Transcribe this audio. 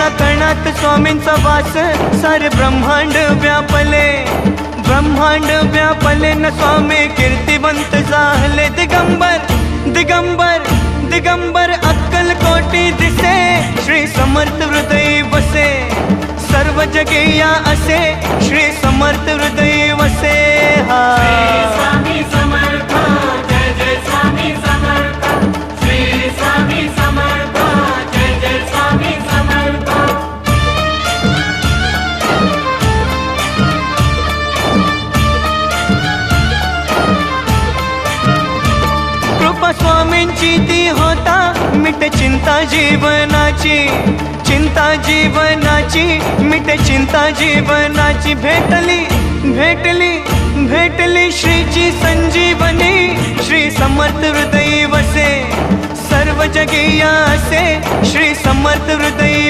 या कणात स्वामींचा वास, सारे ब्रह्मांड व्यापले, ब्रह्मांड व्यापले न स्वामी कीर्तिवंत झाले. दिगंबर दिगंबर दिगंबर अक्कल कोटी दिसे, श्री समर्थ हृदय वसे, सर्व जगे या असे, श्री समर्थ हृदय वसे. हा स्वामी समर्थ, जय जय स्वामी समर्थ, श्री स्वामी समर्थ, जय जय स्वामी समर्थ. कृपा स्वामींची ती होता, मिटे चिंता जीवनाची, चिंता जीवनाची, मिटे चिंता जीवनाची. भेटली भेटली भेटली श्रीची संजीवनी, श्री समर्थ हृदय वसे, सर्व जगे या असे, श्री समर्थ हृदय